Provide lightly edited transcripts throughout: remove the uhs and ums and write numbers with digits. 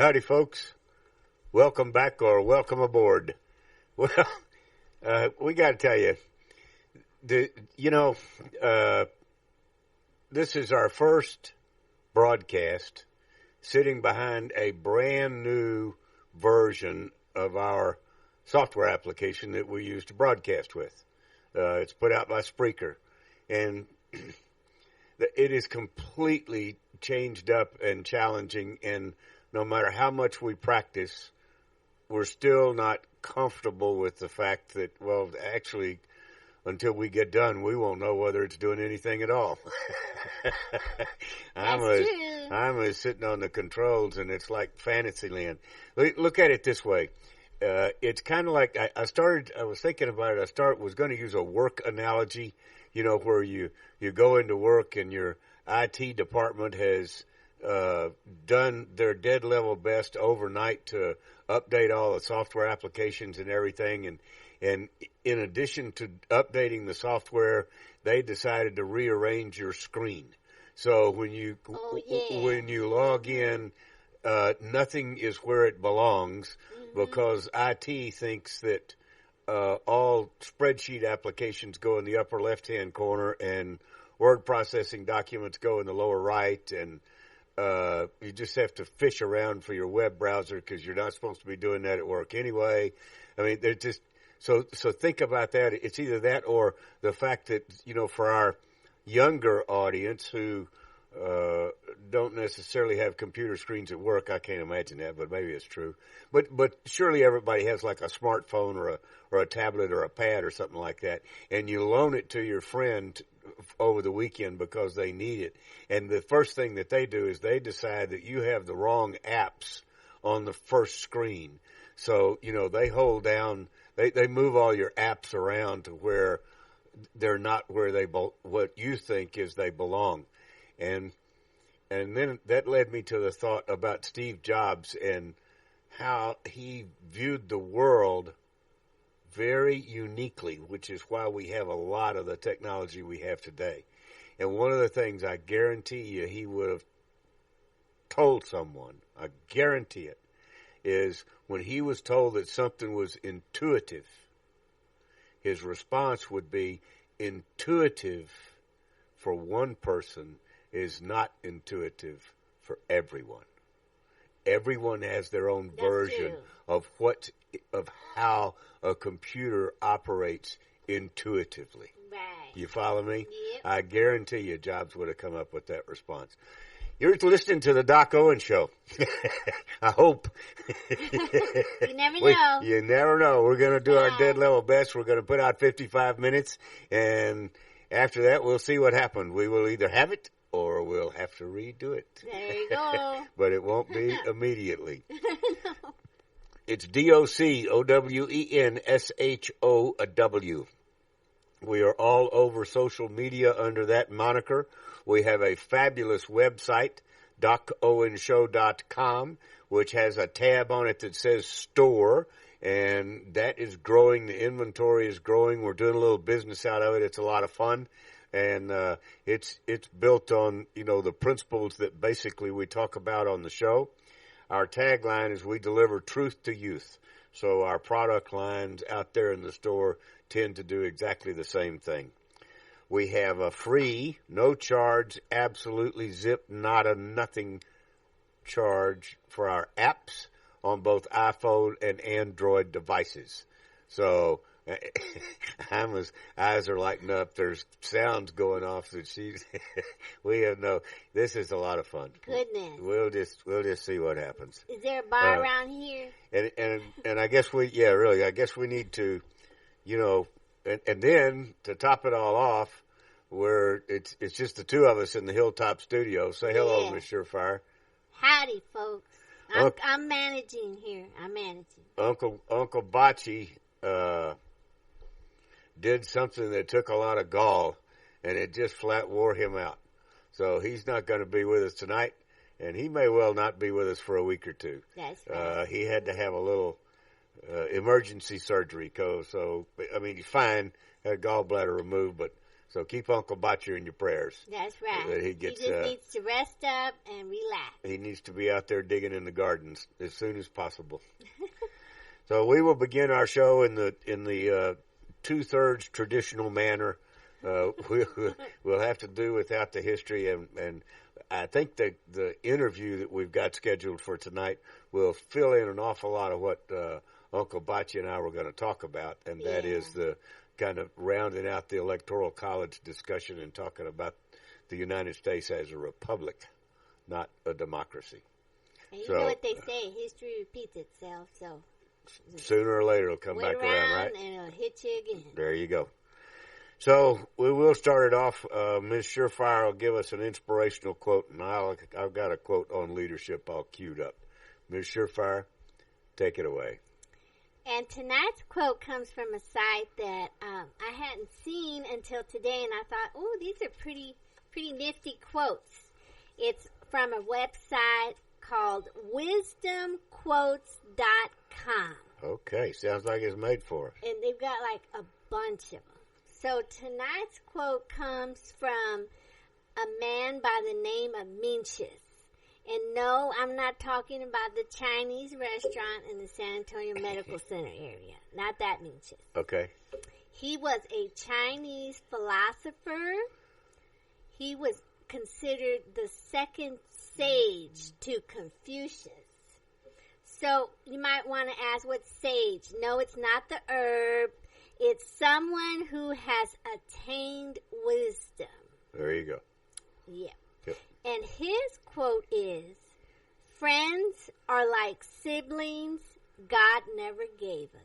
Howdy, folks. Welcome back or welcome aboard. Well, we got to tell you, this is our first broadcast sitting behind a brand new version of our software application that we use to broadcast with. It's put out by Spreaker, and it is completely changed up and challenging, and no matter how much we practice, we're still not comfortable with the fact that, well, actually, until we get done, we won't know whether it's doing anything at all. I'm sitting on the controls, and it's like Fantasyland. Look at it this way. It's kind of like I was thinking about it. Was going to use a work analogy, where you go into work and your IT department has done their dead level best overnight to update all the software applications and everything. And in addition to updating the software, they decided to rearrange your screen. So when you log in, nothing is where it belongs, because IT thinks that all spreadsheet applications go in the upper left-hand corner and word processing documents go in the lower right, and you just have to fish around for your web browser because you're not supposed to be doing that at work anyway. I mean, they're just so think about that. It's either that or the fact that, for our younger audience who don't necessarily have computer screens at work. I can't imagine that, but maybe it's true. But surely everybody has like a smartphone or a tablet or a pad or something like that, and you loan it to your friend over the weekend because they need it. And the first thing that they do is they decide that you have the wrong apps on the first screen. So, they hold down, they move all your apps around to where they're not where what you think is they belong. And then that led me to the thought about Steve Jobs and how he viewed the world very uniquely, which is why we have a lot of the technology we have today. And one of the things I guarantee you he would have told someone, I guarantee it, is when he was told that something was intuitive, his response would be, intuitive for one person is not intuitive for everyone. Everyone has their own version of how a computer operates intuitively. Right. You follow me? Yep. I guarantee you Jobs would have come up with that response. You're listening to the Doc Owen Show. I hope. You never know. You never know. We're going to do our dead level best. We're going to put out 55 minutes, and after that, we'll see what happens. We will either have it or we'll have to redo it. There you go. But it won't be immediately. No. It's DOCOWENSHOW. We are all over social media under that moniker. We have a fabulous website, DocOwenShow.com, which has a tab on it that says Store, and that is growing. The inventory is growing. We're doing a little business out of it. It's a lot of fun. And it's built on, the principles that basically we talk about on the show. Our tagline is we deliver truth to youth. So our product lines out there in the store tend to do exactly the same thing. We have a free, no charge, absolutely zip, nada, nothing charge for our apps on both iPhone and Android devices. So eyes are lighting up. There's sounds going off that we have this is a lot of fun. Goodness. We'll just see what happens. Is there a bar around here? And I guess I guess we need to, and then to top it all off, where it's just the two of us in the Hilltop studio. Say hello, Miss Surefire. Howdy, folks. I'm managing here. I'm managing. Uncle Bocce did something that took a lot of gall, and it just flat wore him out. So he's not going to be with us tonight, and he may well not be with us for a week or two. That's right. He had to have a little emergency surgery. So, I mean, he's fine, had gallbladder removed, but So keep Uncle Botcher in your prayers. That's right. That He just needs to rest up and relax. He needs to be out there digging in the gardens as soon as possible. So we will begin our show in the 2/3 traditional manner. We'll have to do without the history, and I think the interview that we've got scheduled for tonight will fill in an awful lot of what Uncle Botcha and I were going to talk about, and that is the kind of rounding out the Electoral College discussion and talking about the United States as a republic, not a democracy. And you know what they say, history repeats itself, so sooner or later it'll come back around, right? And it'll hit you again. There you go. So we will start it off. Ms. Surefire will give us an inspirational quote, and I've got a quote on leadership all queued up. Ms. Surefire, take it away. And tonight's quote comes from a site that I hadn't seen until today, and I thought, oh, these are pretty nifty quotes. It's from a website called wisdomquotes.com. Okay, sounds like it's made for us. And they've got like a bunch of them. So tonight's quote comes from a man by the name of Mencius. And no, I'm not talking about the Chinese restaurant in the San Antonio Medical Center area. Not that Mencius. Okay. He was a Chinese philosopher. He was considered the second sage to Confucius. So you might want to ask, what's sage? No, it's not the herb. It's someone who has attained wisdom. There you go. Yeah. Yep. And his quote is, friends are like siblings God never gave us.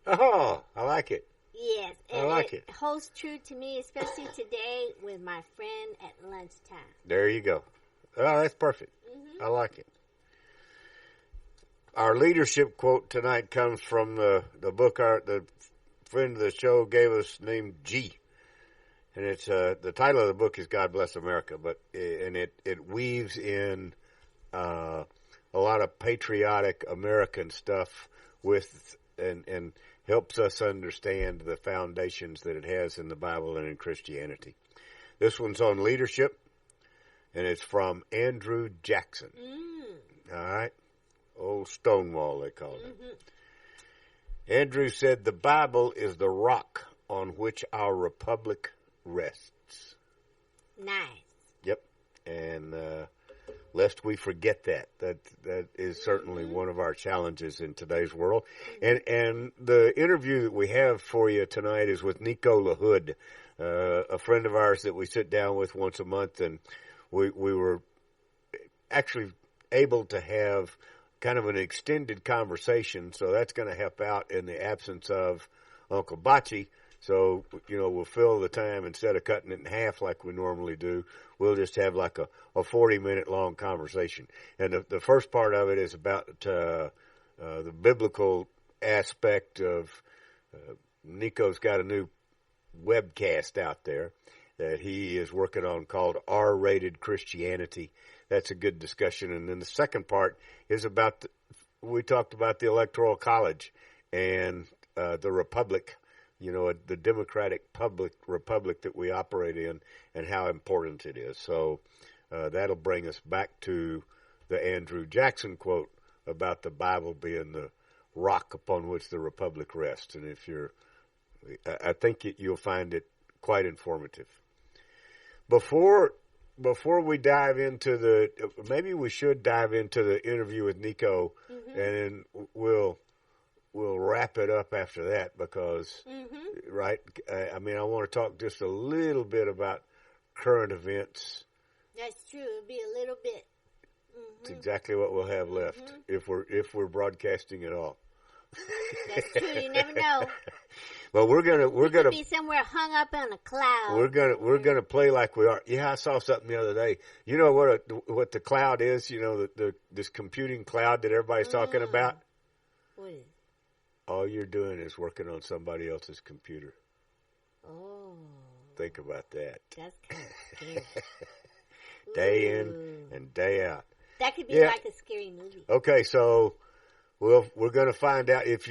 Oh, I like it. Yes. And I like it. It holds true to me, especially today with my friend at lunchtime. There you go. Oh, that's perfect. Mm-hmm. I like it. Our leadership quote tonight comes from the book the friend of the show gave us named G. And it's the title of the book is God Bless America, and it weaves in a lot of patriotic American stuff with and helps us understand the foundations that it has in the Bible and in Christianity. This one's on leadership, and it's from Andrew Jackson. All right, old Stonewall they called him. Andrew said, "The Bible is the rock on which our republic rests." Nice. Yep. And lest we forget that is certainly one of our challenges in today's world. And the interview that we have for you tonight is with Nico Lahood, a friend of ours that we sit down with once a month, and we were actually able to have kind of an extended conversation, so that's going to help out in the absence of Uncle Botchy. So, we'll fill the time instead of cutting it in half like we normally do. We'll just have like a 40-minute long conversation. And the first part of it is about the biblical aspect of Nico's got a new webcast out there that he is working on called R-Rated Christianity. That's a good discussion. And then the second part is about, we talked about the Electoral College and the Republic, the democratic republic that we operate in and how important it is. So that'll bring us back to the Andrew Jackson quote about the Bible being the rock upon which the republic rests. And I think you'll find it quite informative. Before we dive into maybe we should dive into the interview with Nico, and then we'll wrap it up after that because, right? I want to talk just a little bit about current events. That's true. It'll be a little bit. It's exactly what we'll have left if we're broadcasting at all. That's true. You never know. Well, we're gonna be somewhere hung up on a cloud. We're gonna play like we are. Yeah, I saw something the other day. You know what the cloud is? This computing cloud that everybody's talking about. What is? All you're doing is working on somebody else's computer. Oh. Think about that. That's kind of scary. Day in and day out. That could be like a scary movie. Okay, so we're going to find out if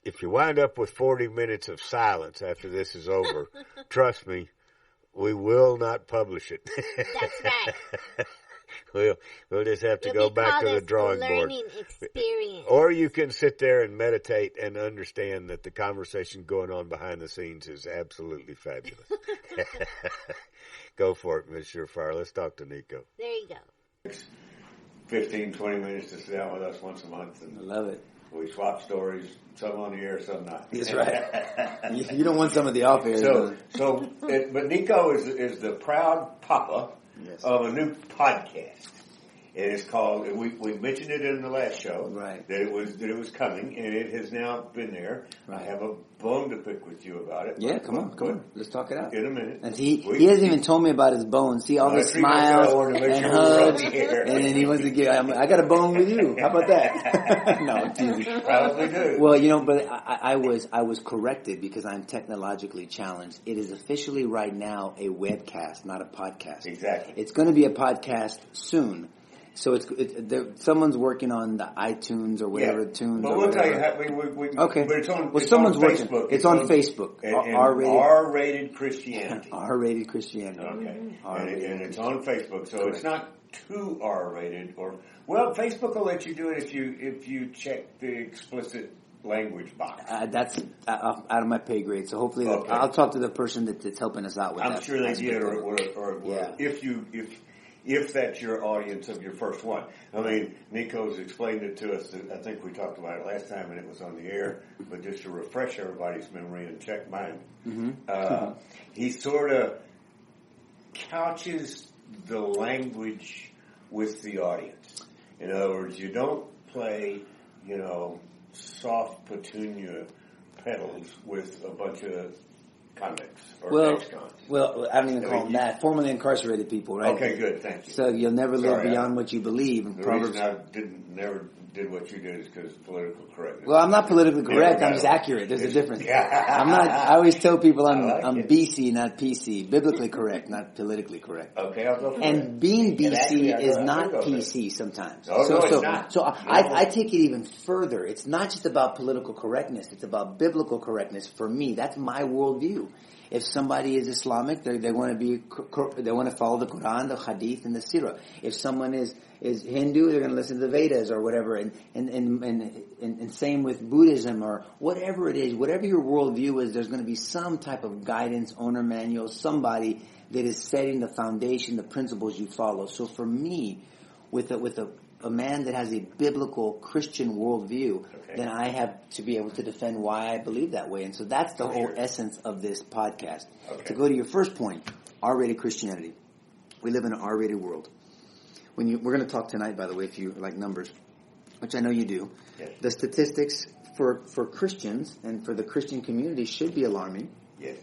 if you wind up with 40 minutes of silence after this is over, trust me, we will not publish it. That's right. We'll just have to go back to the drawing board. Learning experience. Or you can sit there and meditate and understand that the conversation going on behind the scenes is absolutely fabulous. Go for it, Ms. Surefire. Let's talk to Nico. There you go. 15, 20 minutes to sit down with us once a month. And I love it. we swap stories, some on the air, some not. That's right. You don't want some of the off air. But Nico is the proud papa of a new podcast. It is called. We mentioned it in the last show, right? That it was coming, and it has now been there. Right. I have a bone to pick with you about it. Yeah, come on, let's talk it out in a minute. And he hasn't even told me about his bone. See all the smiles and hugs, and then he wants to get. I got a bone with you. How about that? No, I'm teasing. Probably do. Well, but I was corrected because I'm technologically challenged. It is officially right now a webcast, not a podcast. Exactly. It's going to be a podcast soon. So someone's working on the iTunes or whatever tunes. But we'll tell you how okay. But it's on. Well, it's someone's on working. Facebook. It's on Facebook. R-rated Christianity. R-rated Christianity. Okay. And it's on Facebook, so it's not too R-rated. Facebook will let you do it if you check the explicit language box. That's out of my pay grade. So hopefully, I'll talk to the person that's helping us out with that. I'm sure they did, or if that's your audience of your first one. I mean, Nico's explained it to us. I think we talked about it last time and it was on the air, but just to refresh everybody's memory and check mine, he sort of couches the language with the audience. In other words, you don't play, soft petunia pedals with a bunch of convicts or ex-cons. Well, I don't even call them that. Formerly incarcerated people, right? Okay, good, thank you. So you'll never live beyond what you believe. The reason I never did what you did is because of political correctness. Well, I'm not politically correct. I'm just accurate. There's a difference. I'm not. I always tell people I'm BC, not PC. Biblically correct, not politically correct. Okay, I'll go for And being BC is not PC sometimes. It's not. So I take it even further. It's not just about political correctness. It's about biblical correctness for me. That's my worldview. If somebody is Islamic, they want to follow the Quran, the Hadith, and the Sirah. If someone is Hindu, they're going to listen to the Vedas or whatever. And same with Buddhism or whatever it is, whatever your worldview is, there's going to be some type of guidance, owner manual, somebody that is setting the foundation, the principles you follow. So for me, with a man that has a biblical Christian worldview, then I have to be able to defend why I believe that way. And so that's the whole essence of this podcast. Okay. To go to your first point, R-rated Christianity. We live in an R-rated world. We're going to talk tonight, by the way, if you like numbers, which I know you do. Yes. The statistics for Christians and for the Christian community should be alarming. Yes.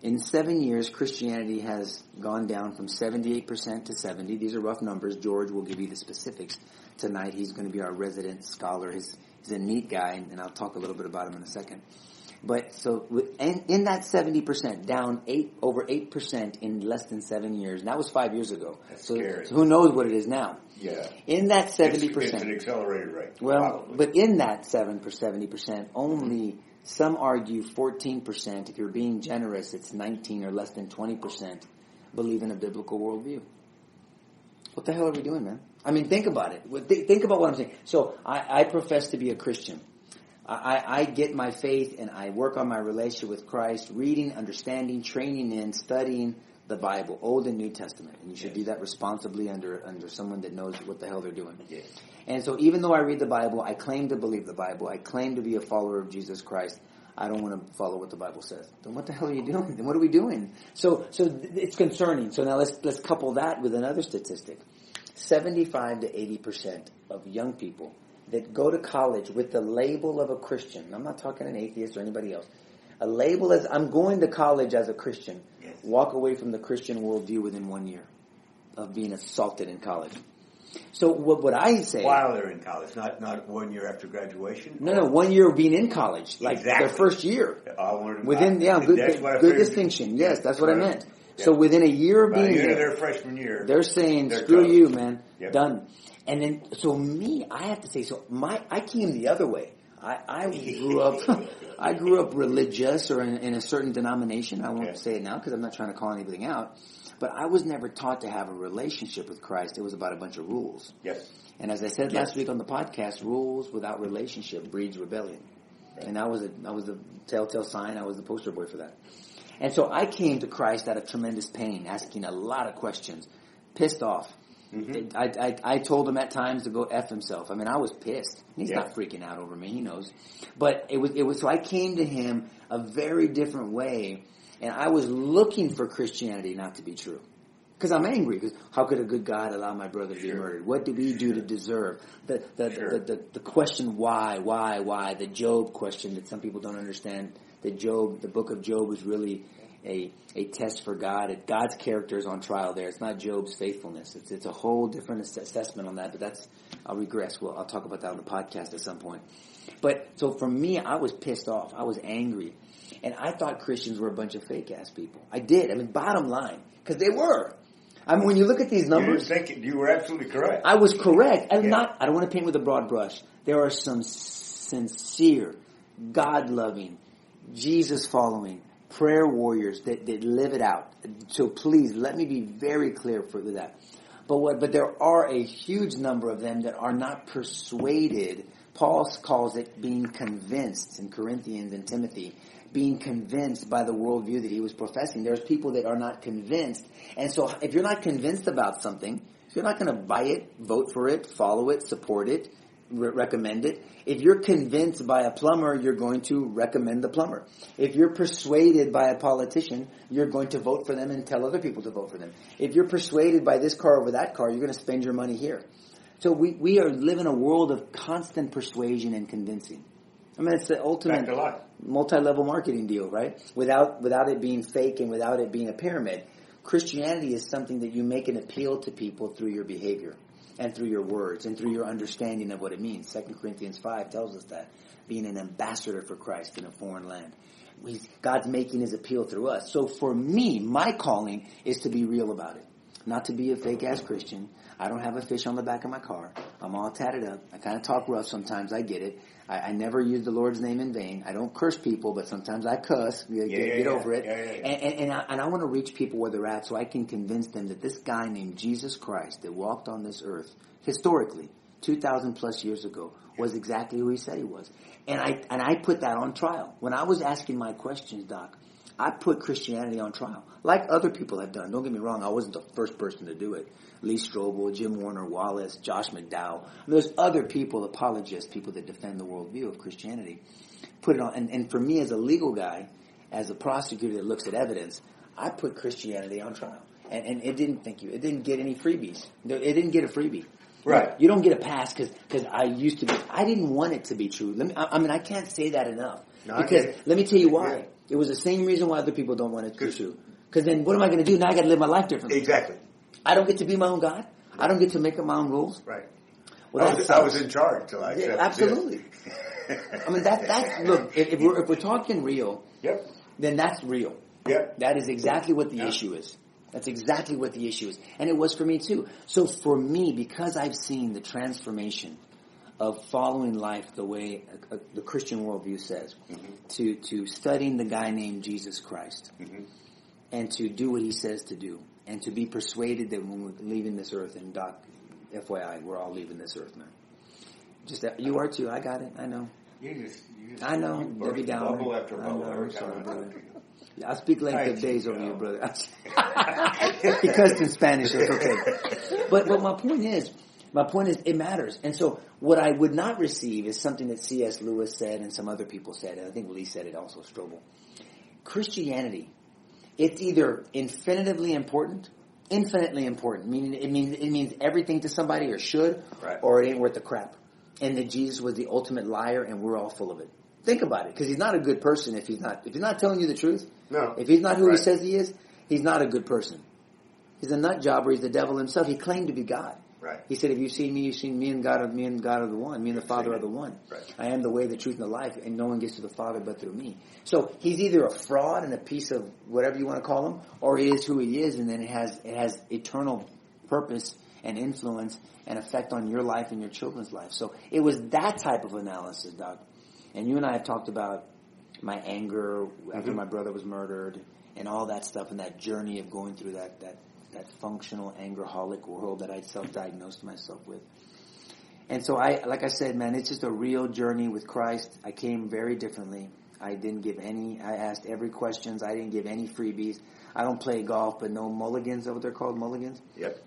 In 7 years, Christianity has gone down from 78% to 70%. These are rough numbers. George will give you the specifics tonight. He's going to be our resident scholar. He's a neat guy, and I'll talk a little bit about him in a second. But so in that 70%, down over 8% in less than 7 years. And that was 5 years ago. That's so scary. So who knows what it is now? Yeah. In that 70%. It's an accelerated rate. Well, probably. But in that 70%, only some argue 14%. If you're being generous, it's 19 or less than 20% believe in a biblical worldview. What the hell are we doing, man? I mean, think about it. Think about what I'm saying. So I profess to be a Christian. I get my faith and I work on my relationship with Christ, reading, understanding, training in, studying the Bible, Old and New Testament. And you should do that responsibly under someone that knows what the hell they're doing. Yes. And so even though I read the Bible, I claim to believe the Bible, I claim to be a follower of Jesus Christ, I don't want to follow what the Bible says. Then what the hell are you doing? Then what are we doing? So it's concerning. So now let's couple that with another statistic. 75 to 80% of young people that go to college with the label of a Christian, I'm not talking an atheist or anybody else, a label as I'm going to college as a Christian, yes, walk away from the Christian worldview within 1 year of being assaulted in college. So what I say... While they're in college, not 1 year after graduation? No, 1 year of being in college, like exactly. Their first year. Good distinction. Yes, that's what I meant. Yeah. So within a year of being there, their freshman year, they're saying, screw you, man, yep, done. And then, so me, I have to say, I came the other way. I grew up religious or in a certain denomination. I won't say it now because I'm not trying to call anything out. But I was never taught to have a relationship with Christ. It was about a bunch of rules. Yes. And as I said last week on the podcast, rules without relationship breeds rebellion. Right. And I was the telltale sign. I was the poster boy for that. And so I came to Christ out of tremendous pain, asking a lot of questions, pissed off. Mm-hmm. I told him at times to go F himself. I mean, I was pissed. He's not freaking out over me. He knows. But it was so I came to him a very different way, and I was looking for Christianity not to be true. Because I'm angry. Because how could a good God allow my brother to be murdered? What do we do to deserve? The question why? The Job question that some people don't understand. That the book of Job was really a test for God. God's character is on trial there. It's not Job's faithfulness. It's a whole different assessment on that. But I'll regress. Well, I'll talk about that on the podcast at some point. But so for me, I was pissed off. I was angry. And I thought Christians were a bunch of fake-ass people. I did. I mean, bottom line. Because they were. I mean, when you look at these numbers... You were absolutely correct. I was correct. I don't want to paint with a broad brush. There are some sincere, God-loving, Jesus-following, prayer warriors that live it out. So please, let me be very clear for that. But there are a huge number of them that are not persuaded. Paul calls it being convinced in Corinthians and Timothy. Being convinced by the worldview that he was professing. There's people that are not convinced. And so if you're not convinced about something, if you're not going to buy it, vote for it, follow it, support it, recommend it. If you're convinced by a plumber, you're going to recommend the plumber. If you're persuaded by a politician, you're going to vote for them and tell other people to vote for them. If you're persuaded by this car over that car, you're going to spend your money here. So we are living a world of constant persuasion and convincing. I mean, it's the ultimate multi-level marketing deal, right? Without it being fake and without it being a pyramid. Christianity is something that you make an appeal to people through your behavior and through your words and through your understanding of what it means. 2 Corinthians 5 tells us that. Being an ambassador for Christ in a foreign land. God's making his appeal through us. So for me, my calling is to be real about it. Not to be a fake-ass Christian. I don't have a fish on the back of my car. I'm all tatted up. I kind of talk rough sometimes. I get it. I never use the Lord's name in vain. I don't curse people, but sometimes I cuss. Get over it. And I want to reach people where they're at so I can convince them that this guy named Jesus Christ that walked on this earth, historically, 2,000 plus years ago, was exactly who he said he was. And I put that on trial. When I was asking my questions, Doc, I put Christianity on trial, like other people have done. Don't get me wrong, I wasn't the first person to do it. Lee Strobel, Jim Warner Wallace, Josh McDowell. There's other people, apologists, people that defend the worldview of Christianity. Put it on, and for me as a legal guy, as a prosecutor that looks at evidence, I put Christianity on trial. And it didn't, it didn't get any freebies. It didn't get a freebie. Right. You don't get a pass because I used to be, I didn't want it to be true. I can't say that enough. No, because let me tell you why. Yeah. It was the same reason why other people don't want it to be true. Because then what am I going to do? Now I got to live my life differently. Exactly. I don't get to be my own God. I don't get to make up my own rules. Right. Well, I was in charge till I accepted absolutely. I mean, that's look, if we're talking real, then that's real. Yep. That is exactly what the issue is. That's exactly what the issue is. And it was for me too. So for me, because I've seen the transformation of following life the way the Christian worldview says, to studying the guy named Jesus Christ, and to do what he says to do, and to be persuaded that when we're leaving this earth, and Doc, FYI, we're all leaving this earth, man. Just that, you are too. I got it. I know. I know. Debbie Downer. Bubble after bubble. I'm sorry, brother. I speak length of days over you, brother. He cussed in Spanish. It's okay. But my point is, it matters. And so what I would not receive is something that C.S. Lewis said and some other people said, and I think Lee said it also, Strobel. Christianity, it's either infinitely important, meaning it means everything to somebody or should, or it ain't worth the crap. And that Jesus was the ultimate liar and we're all full of it. Think about it, because he's not a good person if he's not telling you the truth. No. If he's not who he says he is, he's not a good person. He's a nut job, or he's the devil himself. He claimed to be God. Right. He said, if you've seen me, you've seen me and God are the one. Me and the Father are the one. Right. I am the way, the truth, and the life, and no one gets to the Father but through me. So he's either a fraud and a piece of whatever you want to call him, or he is who he is, and then it has eternal purpose and influence and effect on your life and your children's life. So it was that type of analysis, Doc. And you and I have talked about my anger after my brother was murdered and all that stuff and that journey of going through that functional angerholic world that I'd self-diagnosed myself with. And so like I said, man, it's just a real journey with Christ. I came very differently. I asked every questions. I didn't give any freebies. I don't play golf, but no mulligans. Is that what they're called, mulligans? Yep.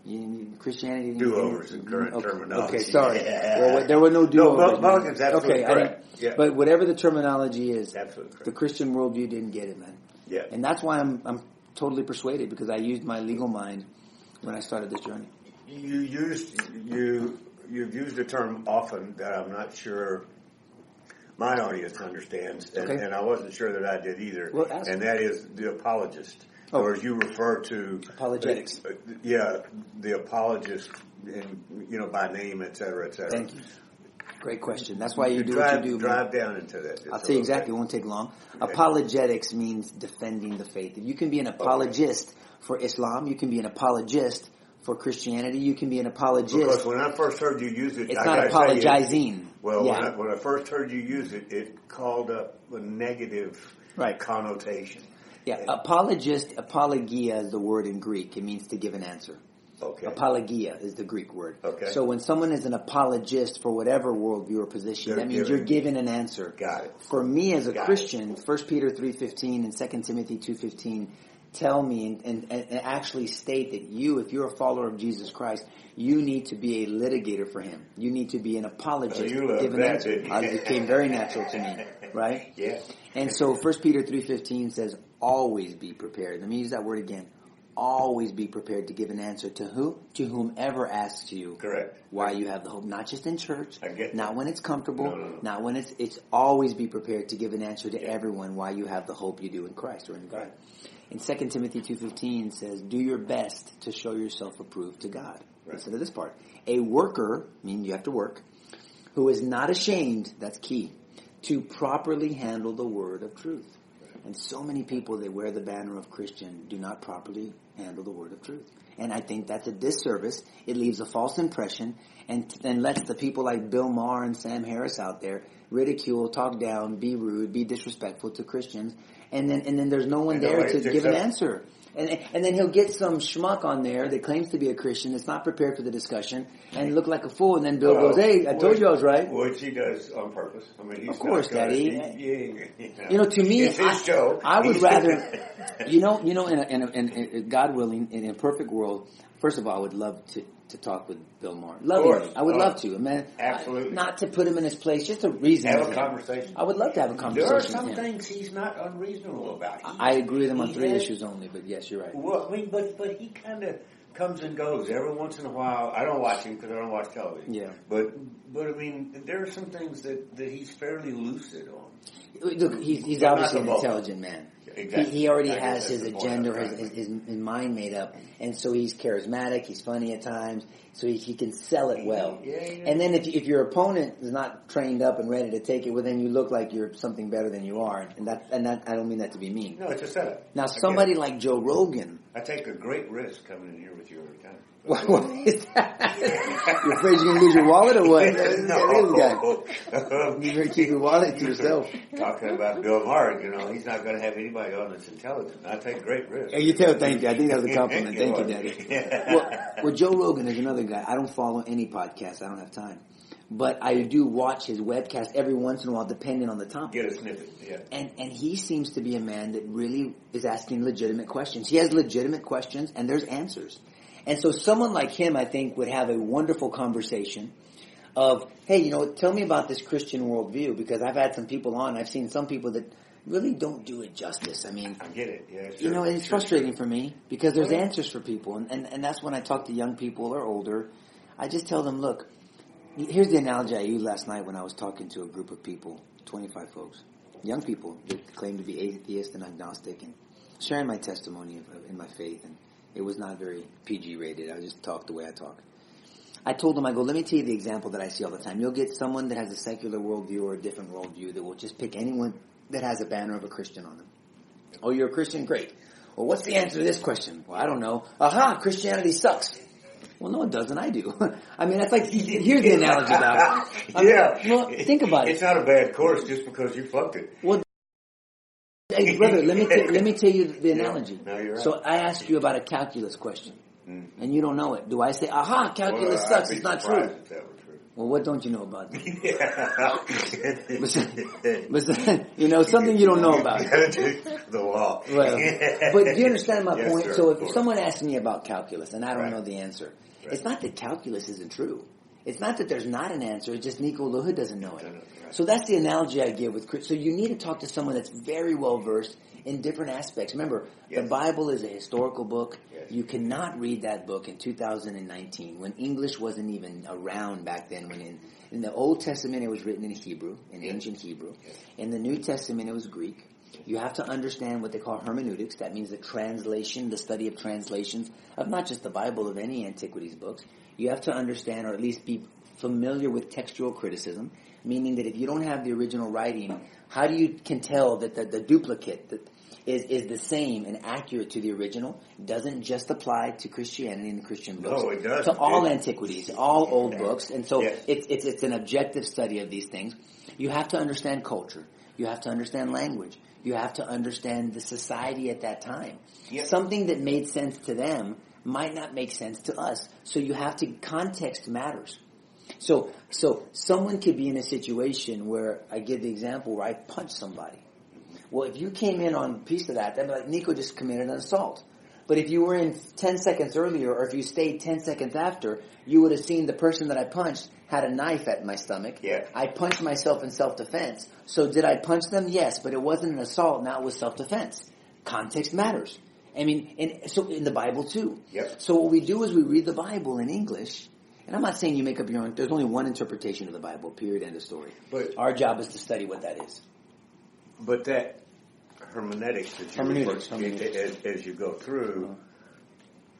Christianity. Do-overs in current terminology. Okay, sorry. Well, there were no do-overs. No, mulligans, absolutely correct. Yeah. But whatever the terminology is, absolutely the Christian worldview didn't get it, man. Yeah. And that's why I'm totally persuaded, because I used my legal mind when I started this journey. You've used a term often that I'm not sure my audience understands, and I wasn't sure that I did either. Well, and that is the apologist, or as you refer to apologetics. The apologist, by name, et cetera, et cetera. Thank you. Great question. That's why you do what you do. Drive down into that. I'll tell you exactly. It won't take long. Okay. Apologetics means defending the faith. You can be an apologist for Islam. You can be an apologist for Christianity. You can be an apologist. Because when I first heard you use it, it's not apologizing. When I first heard you use it, it called up a negative connotation. Yeah, apologia is the word in Greek. It means to give an answer. Okay. Apologia is the Greek word. Okay. So when someone is an apologist for whatever worldview or position, that means you're giving an answer. Got it. For me as a Christian, 1 Peter 3:15 and 2 Timothy 2:15 tell me and actually state that if you're a follower of Jesus Christ, you need to be a litigator for him. You need to be an apologist. Give an answer. It came very natural to me, right? Yeah. And so 1 Peter 3:15 says, always be prepared. Let me use that word again. Always be prepared to give an answer to who? To whomever asks you. Correct. Why you have the hope. Not just in church. I get that. Not when it's comfortable. No. Not when it's always be prepared to give an answer to everyone why you have the hope you do in Christ or in God. In 2 Timothy 2:15 says, do your best to show yourself approved to God. Right. Listen to this part. A worker, meaning you have to work, who is not ashamed, that's key, to properly handle the word of truth. And so many people that wear the banner of Christian do not properly handle the word of truth. And I think that's a disservice. It leaves a false impression and lets the people like Bill Maher and Sam Harris out there ridicule, talk down, be rude, be disrespectful to Christians. And then there's no one there to give an answer. And then he'll get some schmuck on there that claims to be a Christian that's not prepared for the discussion and look like a fool. And then Bill goes, hey, I told you I was right. Which he does on purpose. I mean, he's of course, Daddy. To me, it's his show. I would rather, in God willing, in a perfect world, first of all, I would love to talk with Bill Maher. I would love to. Man, absolutely. Not to put him in his place, just a reason. Have a conversation. I would love to have a conversation. There are some things he's not unreasonable about. I agree with him on 3 issues only, but yes, you're right. Well, I mean, but he kind of comes and goes every once in a while. I don't watch him because I don't watch television. Yeah. But I mean, there are some things that he's fairly lucid on. Look, he's obviously an intelligent man. Exactly. He already has his agenda or his mind made up, and so he's charismatic. He's funny at times, so he can sell it well. Yeah. And then if your opponent is not trained up and ready to take it, well, then you look like you're something better than you are, and that I don't mean that to be mean. No, it's a setup. Now, somebody like Joe Rogan. I take a great risk coming in here with you every time. What is that? You're afraid you're going to lose your wallet or what? No. You're going to keep your wallet to yourself. Talking about Bill Maher, he's not going to have anybody on that's intelligent. I take great risks. Thank you. I think that was a compliment. Thank you, Daddy. Well, Joe Rogan is another guy. I don't follow any podcasts. I don't have time. But I do watch his webcast every once in a while, depending on the topic. Get a snippet, yeah. And he seems to be a man that really is asking legitimate questions. He has legitimate questions, and there's answers. And so someone like him, I think, would have a wonderful conversation of, hey, tell me about this Christian worldview, because I've had some people on. I've seen some people that really don't do it justice. I mean, I get it. Yeah, sure, it's frustrating for me because there's answers for people. And that's when I talk to young people or older. I just tell them, look, here's the analogy I used last night when I was talking to a group of people, 25 folks, young people that claim to be atheist and agnostic, and sharing my testimony in my faith. And it was not very PG rated. I just talked the way I talk. I told them, I go, let me tell you the example that I see all the time. You'll get someone that has a secular worldview or a different worldview that will just pick anyone that has a banner of a Christian on them. Oh, you're a Christian? Great. Well, what's the answer to this question? Well, I don't know. Aha, Christianity sucks. Well, no, it doesn't. I do. I mean, that's like, here's the analogy about it. Well, think about it. It's not a bad course just because you fucked it. Well, hey, brother, let me tell you the analogy. No, you're right. So I ask you about a calculus question, and you don't know it. Do I say, aha, calculus sucks, it's not true? If that were true. Well, what don't you know about it? but, something you don't know about. The wall. Well, but you understand my point? Sir, So if someone asks me about calculus and I don't know the answer, right. It's not that calculus isn't true. It's not that there's not an answer. It's just Nico Lahood doesn't know it. Right. So that's the analogy I give with Chris. So you need to talk to someone that's very well versed in different aspects. Remember, the Bible is a historical book. Yes. You cannot read that book in 2019 when English wasn't even around back then. When in the Old Testament it was written in Hebrew, in ancient Hebrew. In the New Testament it was Greek. You have to understand what they call hermeneutics. That means the translation, the study of translations of not just the Bible, of any antiquities books. You have to understand, or at least be familiar with textual criticism, meaning that if you don't have the original writing, how do you can tell that the duplicate is the same and accurate to the original? Doesn't just apply to Christianity and the Christian books. No, it does. To all antiquities, all old books. And so it's an objective study of these things. You have to understand culture. You have to understand language. You have to understand the society at that time. Yep. Something that made sense to them might not make sense to us. So you have to, context matters. So someone could be in a situation where, I give the example where I punch somebody. Well, if you came in on a piece of that, they'd be like, Nico just committed an assault. But if you were in 10 seconds earlier, or if you stayed 10 seconds after, you would have seen the person that I punched had a knife at my stomach. Yeah. I punched myself in self-defense. So did I punch them? Yes, but it wasn't an assault. Now it was self-defense. Context matters. I mean, and so in the Bible too. Yep. So what we do is we read the Bible in English. And I'm not saying you make up your own. There's only one interpretation of the Bible, period, end of story. But our job is to study what that is. But that hermeneutics that you as you go through,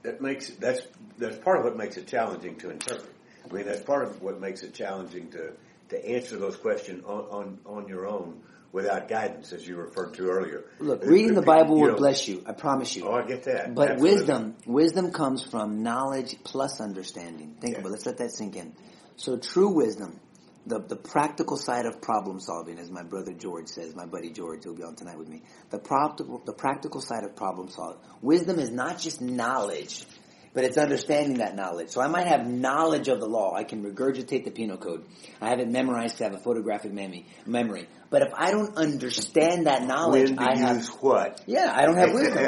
that's part of what makes it challenging to interpret. I mean, that's part of what makes it challenging to answer those questions on your own without guidance, as you referred to earlier. Look, reading the Bible will bless you. I promise you. Oh, I get that. But Absolutely. wisdom comes from knowledge plus understanding. Think about it. Let's let that sink in. So true wisdom, the practical side of problem solving, as my brother George says, my buddy George, who'll be on tonight with me. The practical side of problem solving. Wisdom is not just knowledge, but it's understanding that knowledge. So I might have knowledge of the law. I can regurgitate the penal code. I have it memorized to have a photographic memory. But if I don't understand that knowledge, I have use what? Yeah, I don't have wisdom.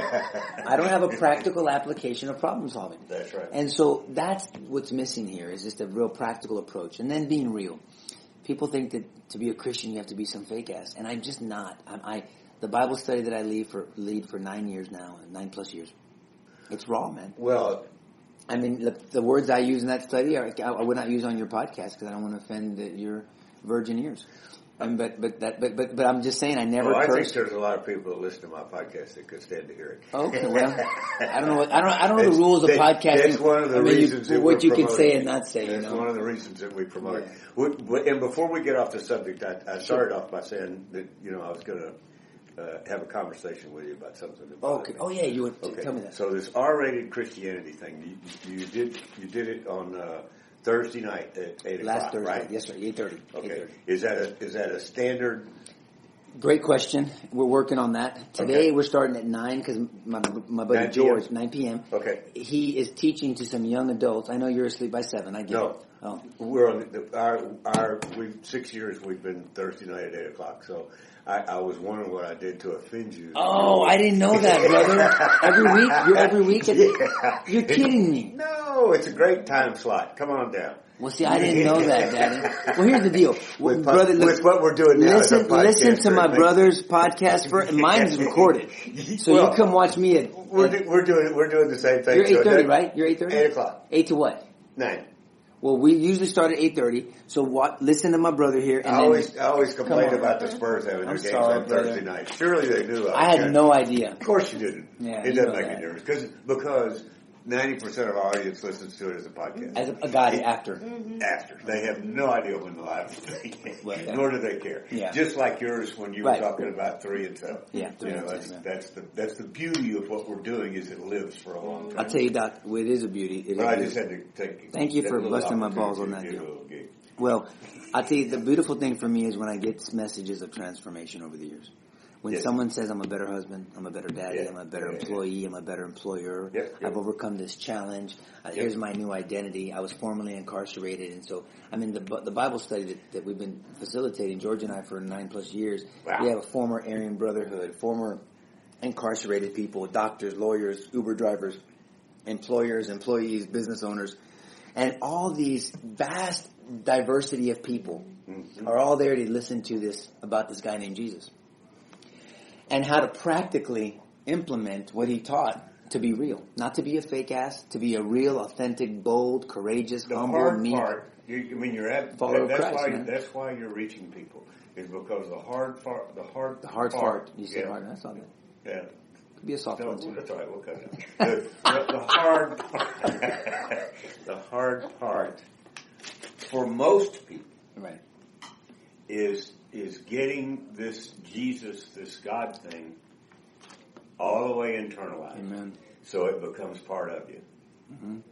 I don't have a practical application of problem solving. That's right. And so that's what's missing here, is just a real practical approach. And then being real. People think that to be a Christian you have to be some fake ass, and I'm just not. The Bible study that I lead for 9 years now, 9+ years. It's raw, man. Well, I mean, the words I use in that study I would not use on your podcast because I don't want to offend your virgin ears. But I'm just saying I never. I cursed. think there's a lot of people that listen to my podcast that could stand to hear it. Okay, well, I don't know. I don't know the rules of podcasting. That's one of the reasons that what you can promoting. say and not say. That's one of the reasons that we promote. Yeah. And before we get off the subject, I started off by saying that I was going to have a conversation with you about something. Okay. Oh yeah, you would tell me that. So this R-rated Christianity thing, you did it on Thursday night at 8 o'clock, Last Thursday, right? Yes, sir. 8:30. Okay. Is that a standard? Great question. We're working on that. Today we're starting at 9 because my buddy 9 George, 9 p.m. Okay. He is teaching to some young adults. I know you're asleep by 7. I get it. Oh. We're on our 6 years we've been Thursday night at 8 o'clock. So I was wondering what I did to offend you. Oh, I didn't know that, brother. Every week? You're kidding me. No, it's a great time slot. Come on down. Well, see, I didn't know that, Daddy. Well, here's the deal. With what we're doing now. Listen to my brother's podcast first. Mine's recorded. So you come watch me at... We're doing the same thing. You're 8:30, right? You're 8:30? 8 o'clock. 8 to what? 9. Well, we usually start at 8:30. So listen to my brother here. And I always complain about the Spurs having their games on Thursday night. Surely they knew. I had no idea. Of course you didn't. Yeah, it doesn't make any difference because 90% of our audience listens to it as a podcast. As a guy after. After. They have no idea when the live is, Well, yeah. nor do they care. Yeah. Just like yours when you were talking about 3 and 7. Yeah, 3 and 7. That's the beauty of what we're doing is it lives for a long time. I'll tell you, Doc, it is a beauty. I just had to take. Thank you for busting my balls on that deal. Well, I'll tell you, the beautiful thing for me is when I get messages of transformation over the years. When someone says, I'm a better husband, I'm a better daddy, I'm a better employee, I'm a better employer, I've overcome this challenge, here's my new identity, I was formerly incarcerated, and so, I mean, the Bible study that we've been facilitating, George and I, for 9+ years, we have a former Aryan Brotherhood, former incarcerated people, doctors, lawyers, Uber drivers, employers, employees, business owners, and all these vast diversity of people are all there to listen to this, about this guy named Jesus. And how to practically implement what he taught to be real. Not to be a fake ass, to be a real, authentic, bold, courageous, humble, meek. That's why you're reaching people. Is because the hard fart. You said hard. That's not it. Yeah. Could be a soft one too. That's all right. We'll cut it. The hard part for most people, right, is getting this Jesus, this God thing, all the way internalized. Amen. So it becomes part of you.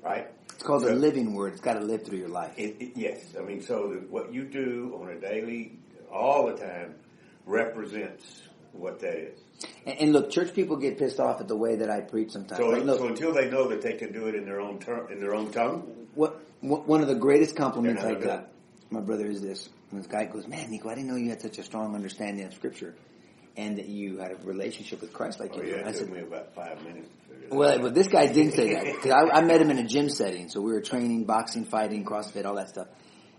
Right? It's called the living word. It's got to live through your life. Yes. I mean, so what you do on a daily, all the time, represents what that is. And look, church people get pissed off at the way that I preach sometimes. So until they know that they can do it in their own tongue, one of the greatest compliments I got, my brother, is this. And this guy goes, man, Nico, I didn't know you had such a strong understanding of Scripture and that you had a relationship with Christ like you do. It took me about 5 minutes to figure that out. Well, this guy didn't say that. Because I met him in a gym setting. So we were training, boxing, fighting, CrossFit, all that stuff.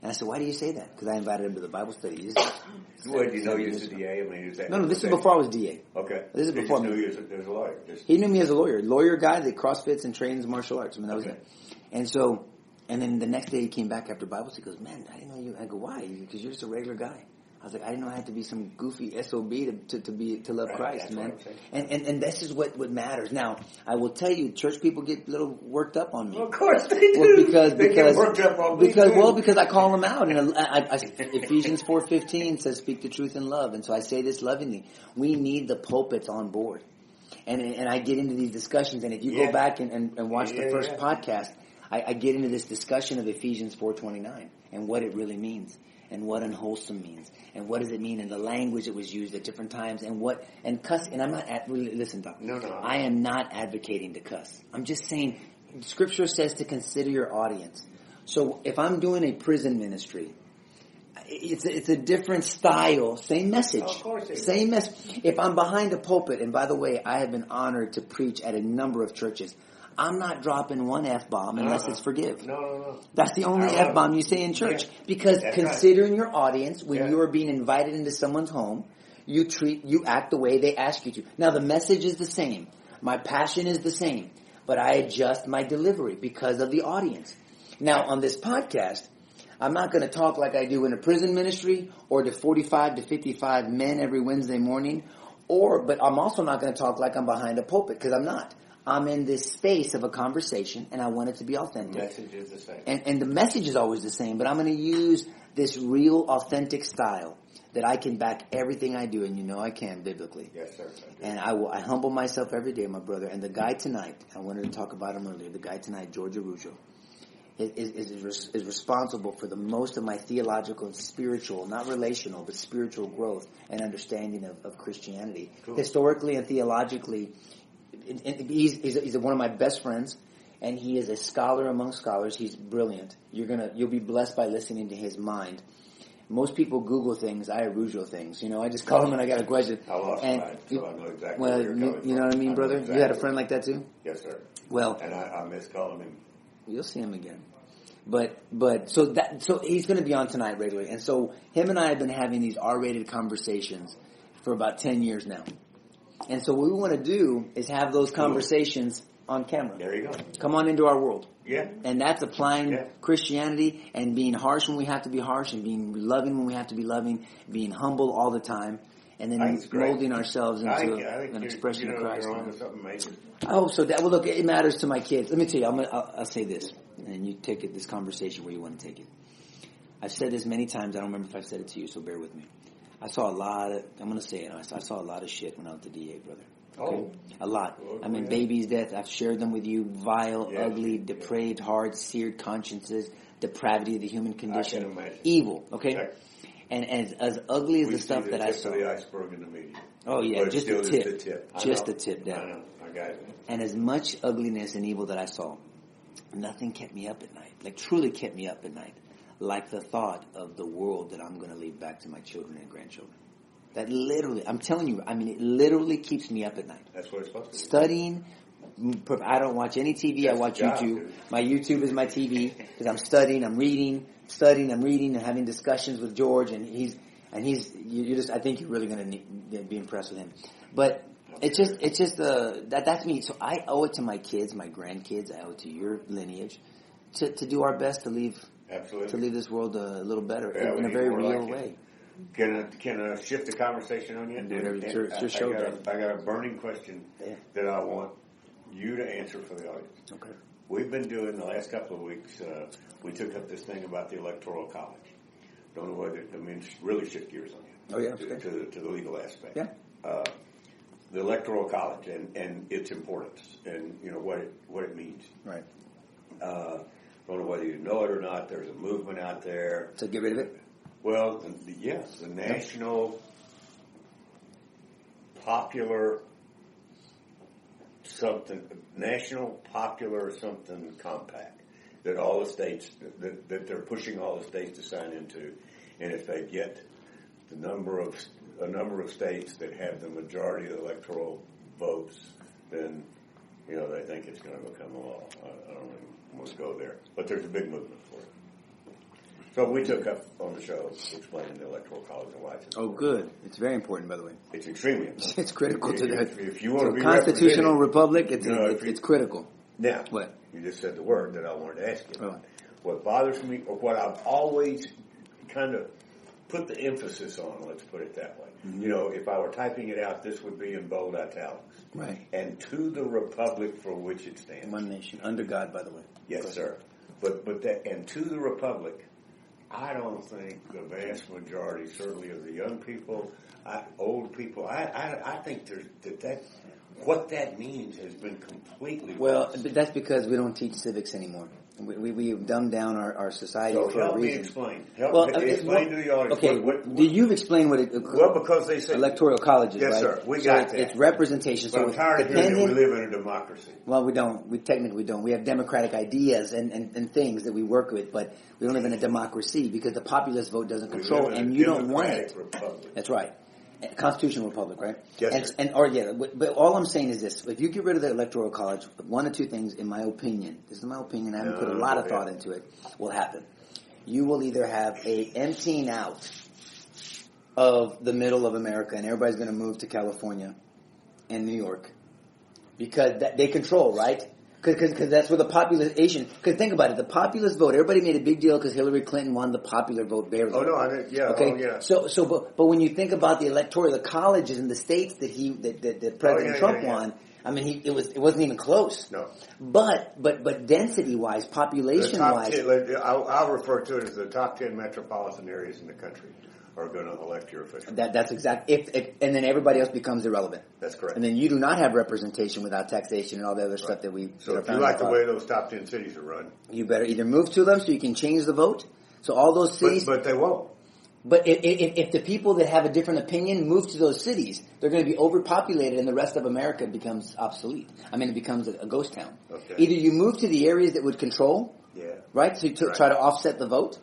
And I said, why do you say that? Because I invited him to the Bible study. What, you know he was a DA? I mean, No, this is before I was DA. Okay. This is before me. He knew as a lawyer. He knew me as a lawyer. Lawyer guy that CrossFits and trains martial arts. I mean, that was it. And so... And then the next day he came back after Bible study. He goes, man, I didn't know you. I go, why? Because you're just a regular guy. I was like, I didn't know I had to be some goofy SOB to love Christ, man. And this is what matters. Now, I will tell you, church people get a little worked up on me. Well, of course they do. They get worked up on me. Because I call them out. And Ephesians 4:15 says, speak the truth in love. And so I say this lovingly. We need the pulpits on board. And I get into these discussions. And if you go back and watch the first podcast, I get into this discussion of Ephesians 4:29 and what it really means and what unwholesome means and what does it mean and the language that was used at different times and cuss. And I'm not listen, Doc. No. I am not advocating to cuss. I'm just saying Scripture says to consider your audience. So if I'm doing a prison ministry, it's a different style, same message. Of course it is. Same message. If I'm behind a pulpit, and by the way, I have been honored to preach at a number of churches. I'm not dropping one F-bomb unless it's forgive. No. That's the only F-bomb you say in church. Yeah. Because considering your audience, when you are being invited into someone's home, you act the way they ask you to. Now, the message is the same. My passion is the same. But I adjust my delivery because of the audience. Now, on this podcast, I'm not going to talk like I do in a prison ministry or to 45 to 55 men every Wednesday morning. But I'm also not going to talk like I'm behind a pulpit because I'm not. I'm in this space of a conversation, and I want it to be authentic. The message is the same. And the message is always the same, but I'm going to use this real, authentic style that I can back everything I do, and you know I can biblically. Yes, sir. And I humble myself every day, my brother. And the guy tonight, I wanted to talk about him earlier, the guy tonight, George Arujo, is responsible for the most of my theological and spiritual, not relational, but spiritual growth and understanding of Christianity. Cool. Historically and theologically, he's one of my best friends, and he is a scholar among scholars. He's brilliant. You'll be blessed by listening to his mind. Most people Google things. I Arujo things. You know, I just call him and I got a question. I lost mine, so I know exactly where you're coming from. You know what I mean, brother? Exactly. You had a friend like that too? Yes, sir. Well, and I miss calling him. You'll see him again. But so he's going to be on tonight regularly, and so him and I have been having these R-rated conversations for about 10 years now. And so what we want to do is have those conversations on camera. There you go. Come on into our world. Yeah. And that's applying Christianity and being harsh when we have to be harsh and being loving when we have to be loving, being humble all the time. and then molding ourselves into an expression of Christ. You're on to something major. Oh, so that, well, look, it matters to my kids. Let me tell you, I'll say this, and you take it, this conversation where you want to take it. I've said this many times. I don't remember if I've said it to you, so bear with me. I saw a lot of, I'm going to say it, I saw a lot of shit when I was the DA, brother. Okay? Oh. A lot. I mean, babies' death, I've shared them with you. Vile, ugly, depraved hearts, seared consciences, depravity of the human condition. I can imagine. Evil, okay? Exactly. And as ugly as the stuff that I saw. We see the tip of the iceberg in the media. Oh, yeah, but just the tip. Just the the tip down. I know. I got it. And as much ugliness and evil that I saw, nothing kept me up at night. Like, truly kept me up at night. Like the thought of the world that I'm going to leave back to my children and grandchildren. That literally, I'm telling you, I mean, it literally keeps me up at night. That's what it's supposed to be. Studying. I don't watch any TV. That's I watch the job, YouTube. dude. My YouTube is my TV because I'm studying, I'm reading, and having discussions with George, and he's you just, I think you're really going to be impressed with him. But it's just that's me. So I owe it to my kids, my grandkids. I owe it to your lineage to do our best to leave this world a little better in a very real way. Can I shift the conversation on you? I got a burning question that I want you to answer for the audience. Okay. We've been doing the last couple of weeks. We took up this thing about the Electoral College. Don't know whether really shift gears on you. Oh yeah, to the legal aspect. Yeah. The Electoral College and its importance and what it means. Right. Don't know whether you know it or not. There's a movement out there to get rid of it. Well, the National Popular something compact that all the states that they're pushing all the states to sign into, and if they get a number of states that have the majority of the electoral votes, then they think it's going to become a law. I don't even want to go there, but there's a big movement for it. So we took up on the show explaining the Electoral College and why it's important. Oh, good. It's very important, by the way. It's extremely important. It's critical to that. If you want to be constitutional republic, it's critical. Now, what? You just said the word that I wanted to ask you about. Oh. What bothers me, or what I've always kind of put the emphasis on, let's put it that way. Mm-hmm. If I were typing it out, this would be in bold italics. Right. And to the republic for which it stands. One nation, under God, by the way. Yes, sir. But that, and to the republic, I don't think the vast majority, certainly of the young people, old people, I think that what that means has been completely lost. That's because we don't teach civics anymore. We've dumbed down our society for a reason. Help me explain. Explain to the audience. Okay, you've explained what it... Well, because they say... Electoral colleges, yes, right? sir. We got that. It's representation. But I'm tired of hearing that we live in a democracy. Well, we don't. We technically don't. We have democratic ideas and things that we work with, but we don't live in a democracy because the populist vote doesn't control, and you don't want it. Republic. That's right. Constitutional republic, right? Yes, sir. But all I'm saying is this: if you get rid of the Electoral College, one of two things, in my opinion, this is my opinion, I haven't put a lot of thought into it, will happen. You will either have a emptying out of the middle of America, and everybody's going to move to California and New York because they control, right? Because that's where the population. Because think about it, the populist vote. Everybody made a big deal because Hillary Clinton won the popular vote barely. Oh no, I didn't. Yeah. Okay. Oh, yeah. So, but when you think about the electoral, the colleges in the states that President Trump won, I mean, it wasn't even close. No. But density wise, population wise, I'll refer to it as the top 10 metropolitan areas in the country are going to elect your officials. That's exactly. And then everybody else becomes irrelevant. That's correct. And then you do not have representation without taxation and all the other stuff that we. So if you like the way those top 10 cities are run, you better either move to them so you can change the vote. So all those cities, but they won't. But if the people that have a different opinion move to those cities, they're going to be overpopulated, and the rest of America becomes obsolete. I mean, it becomes a ghost town. Okay. Either you move to the areas that would control, right? So you try to offset the vote.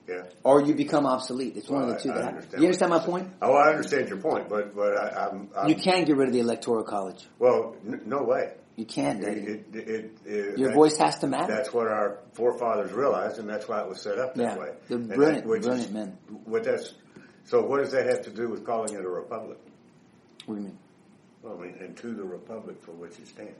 Yeah. Or you become obsolete. It's one of the two that happens. You understand my point? Oh, I understand your point, but I'm you can't get rid of the Electoral College. Well, no way. You can't. Your voice has to matter. That's what our forefathers realized, and that's why it was set up that way. They're brilliant men. So what does that have to do with calling it a republic? What do you mean? Well, I mean, and to the republic for which it stands.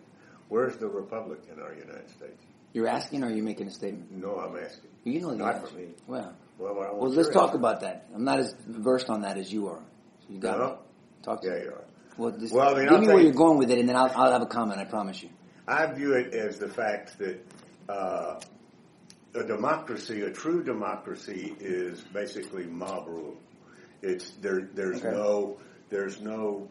Where's the republic in our United States? You're asking, or are you making a statement? No, I'm asking. You know the Not answer. for me. Well, well let's talk about that. I'm not as versed on that as you are. So you got no. it. Talk to Yeah, me. you are. Well, I mean, give me where you're going with it, and then I'll have a comment. I promise you. I view it as the fact that a democracy, a true democracy, is basically mob rule. There's no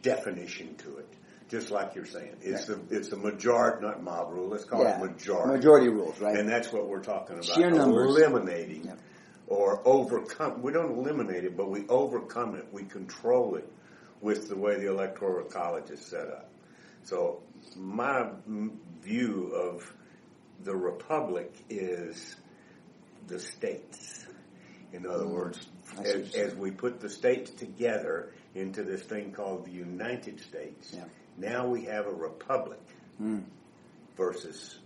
definition to it. Just like you're saying, it's the majority, not mob rule. Let's call it majority rules, right? And that's what we're talking about. Sheer numbers. Eliminating or overcome. We don't eliminate it, but we overcome it. We control it with the way the Electoral College is set up. So my view of the republic is the states. In other words, as we put the states together into this thing called the United States, now we have a republic versus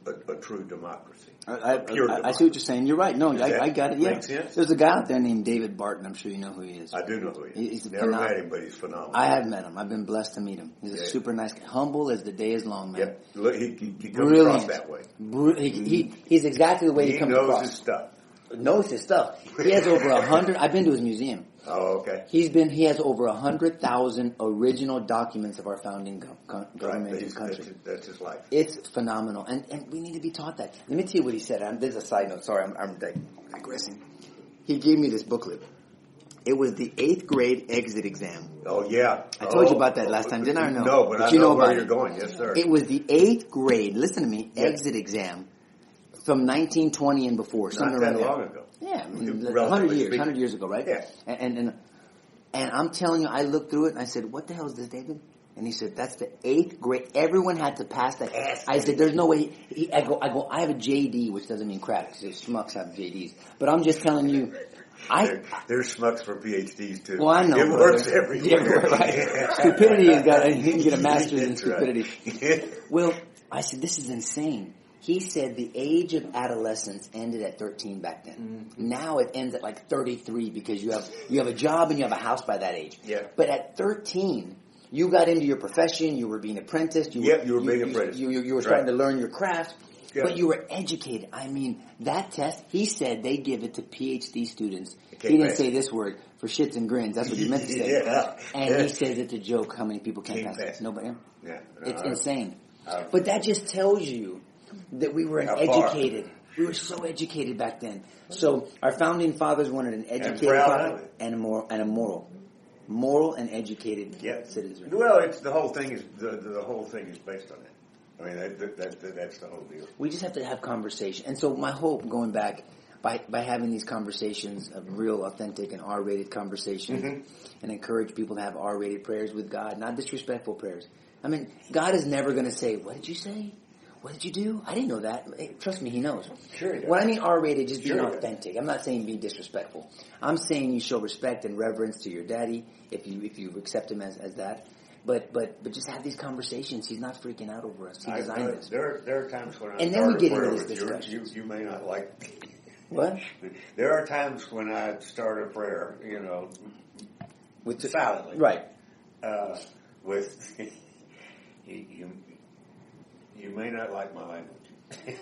a true democracy. I see what you're saying. You're right. No, I got it. Yeah. Make sense? There's a guy out there named David Barton. I'm sure you know who he is. I do know who he is. He's never met him, but he's phenomenal. I have met him. I've been blessed to meet him. He's a super nice guy. Humble as the day is long, man. Yep. Look, he comes across that way. He's exactly the way he comes across. He knows his stuff. Knows his stuff. He has over 100. I've been to his museum. Oh, okay. He has over 100,000 original documents of our founding government in this country. That's his life. It's phenomenal, and we need to be taught that. Let me tell you what he said. This is a side note. Sorry, I'm digressing. He gave me this booklet. It was the 8th grade exit exam. Oh, yeah. I told you about that last time, didn't I? Or no? No, but I you know where about you're going. Yes, sir. It was the 8th grade, listen to me, exit exam from 1920 and before. Not that long ago. Yeah, 100 years ago, right? Yeah. And I'm telling you, I looked through it and I said, what the hell is this, David? And he said, that's the 8th grade. Everyone had to pass that. I said, there's no way. I go, I have a JD, which doesn't mean crack. Because schmucks have JDs. But I'm just telling you, there's schmucks for PhDs too. Well, I know. It works everywhere. Right? Stupidity has got, you can get a master's in stupidity. Right. Well, I said, this is insane. He said the age of adolescence ended at 13 back then. Mm-hmm. Now it ends at like 33 because you have a job and you have a house by that age. Yeah. But at 13, you got into your profession. You were being apprenticed. You were being apprenticed. You were starting to learn your craft. Yeah. But you were educated. I mean, that test, he said they give it to PhD students. He didn't say this word, for shits and grins. That's what he meant to say. And he says it's a joke how many people can't pass it. Nobody. Yeah. It's insane. But that just tells you that we were educated. We were so educated back then. So our founding fathers wanted an educated father and a moral and educated citizen. Well, it's the whole thing is the whole thing is based on that. I mean, that's the whole deal. We just have to have conversation. And so my hope, going back, by having these conversations of real, authentic, and R-rated conversations, and encourage people to have R-rated prayers with God, not disrespectful prayers. I mean, God is never going to say, what did you say? What did you do? I didn't know that. Trust me, he knows. Sure. When I mean R-rated, just being authentic. I'm not saying be disrespectful. I'm saying you show respect and reverence to your daddy if you accept him as that. But just have these conversations. He's not freaking out over us. He designed this. There are times when and then we get into this discussion. You may not like. What? There are times when I start a prayer, silently, right? With you may not like my language.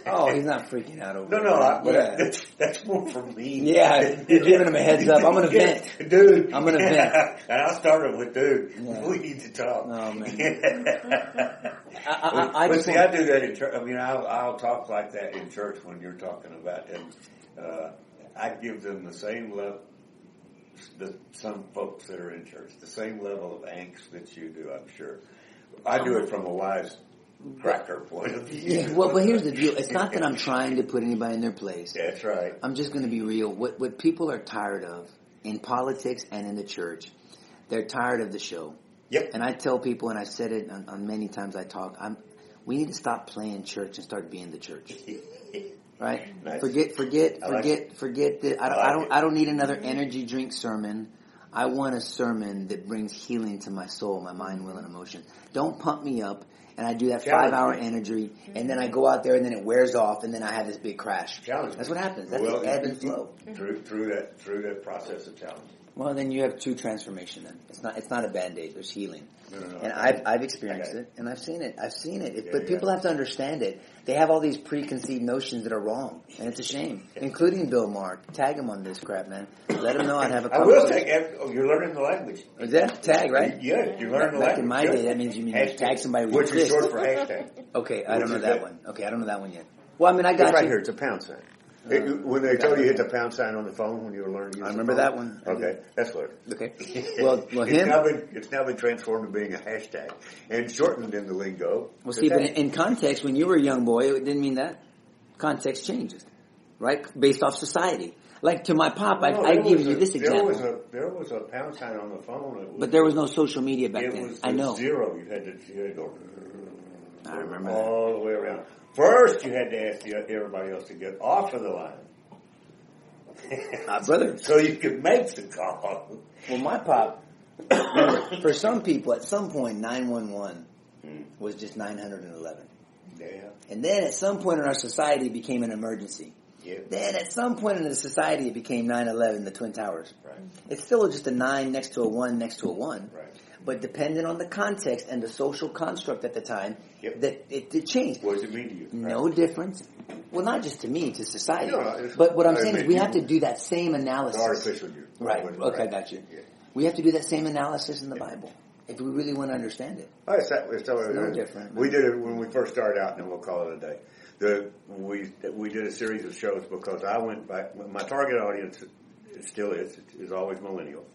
Oh, he's not freaking out over it. That's more for me. Yeah, you're giving him a heads up. I'm going to vent. Dude. I'm going to vent. And I'll start it with, dude, we need to talk. Oh, man. I do that in church. I mean, I'll talk like that in church when you're talking about that. I give them the same level, some folks that are in church, the same level of angst that you do, I'm sure. I do it from a wise cracker point of view. Yeah, well, here's the deal. It's not that I'm trying to put anybody in their place. That's right. I'm just going to be real. What people are tired of in politics and in the church, they're tired of the show. Yep. And I tell people, and I've said it on many times I talk, we need to stop playing church and start being the church. Right? Nice. Forget that. I don't need another energy drink sermon. I want a sermon that brings healing to my soul, my mind, will, and emotion. Don't pump me up. And I do that 5-hour energy, and then I go out there, and then it wears off, and then I have this big crash. Challenge. That's what happens. That's the ebb and flow. Through that process of challenge. Well, then you have true transformation. Then it's not a Band-Aid. There's healing. No. And I've experienced it, and I've seen it. But people have to understand it. They have all these preconceived notions that are wrong, and it's a shame. Including Bill Maher. Tag him on this crap, man. Let him know I'd have a I will conversation. tag. Oh, you're learning the language. Is that tag, right? Yeah, you're learning the language. Back in my day, that means you tag somebody with which your is fist. short for hashtag. Okay, I don't know that one. Okay, I don't know that one yet. Well, I mean, I got It's right you. here. It's a pound sign. When they told you hit the pound sign on the phone when you were learning to use I remember that one. Okay, that's what. Okay. Well, It's now been transformed to being a hashtag and shortened in the lingo. Well, see, but in context, when you were a young boy, it didn't mean that. Context changes, right? Based off society. Like to my pop, I've given you this example. There was a pound sign on the phone. But there was no social media back then. It was I know. zero. You had to go. I remember all the way around. First, you had to ask everybody else to get off of the line. Brother. So you could make the call. Well, my pop, for some people, at some point, 911 was just 911. Yeah. And then at some point in our society, it became an emergency. Yeah. Then at some point in the society, it became 911, the Twin Towers. Right. It's still just a 9 next to a 1 next to a 1. Right. But depending on the context and the social construct at the time, Yep. that it changed. What does it mean to you? No difference. Well, not just to me, to society. No, but what I'm I saying is mean, we have to do that same analysis. Artificial you. Right. Okay, I got you. Yeah. We have to do that same analysis in the Bible if we really want to understand it. Oh, it's no different. We did it when we first started out, and then we'll call it a day. We did a series of shows because I went back. My target audience still is always millennials.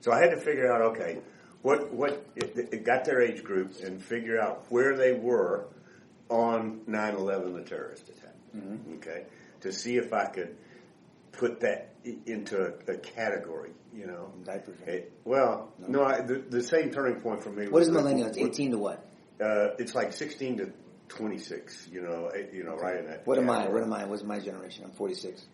So I had to figure out, okay, it got their age group and figure out where they were on 9/11, the terrorist attack. Mm-hmm. Okay, to see if I could put that into a category, you know. The same turning point for me. What is millennials? 18 to what? It's like 16 to 26. You know, right in that. What am I? What's my generation? I'm 46.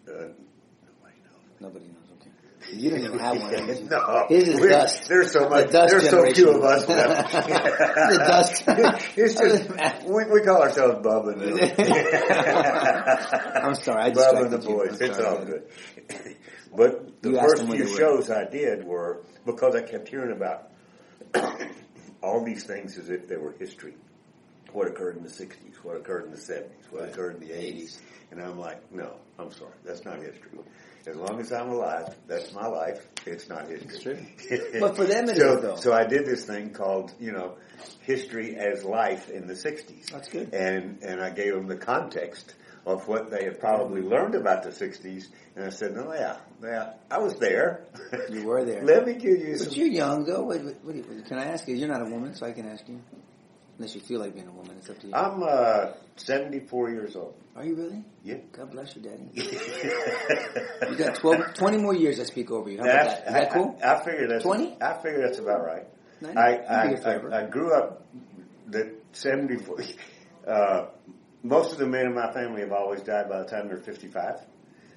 Nobody knows. Okay. You don't even have one. No, his is dust. There's so much. There's so few of us left. The dust. It's just we call ourselves Bubba. I'm sorry, I Bubba and the boys. It's all good. But the first few shows I did were because I kept hearing about all these things as if they were history. What occurred in the 60s, what occurred in the 70s, what occurred in the 80s. And I'm like, no, I'm sorry, that's not history. As long as I'm alive, that's my life. It's not history. It's true. But for them it is, though. So I did this thing called, history as life in the 60s. That's good. And I gave them the context of what they had probably learned about the 60s. And I said, no, yeah, I was there. You were there. Let me give you some. But you're young, though. Can I ask you? You're not a woman, so I can ask you. Unless you feel like being a woman. It's up to you. I'm 74 years old. Are you really? Yeah. God bless you, Daddy. You got 20 more years I speak over you. How about that? Is that cool? I figure that's 20? I figure that's about right. I grew up that 74. Most of the men in my family have always died by the time they're 55.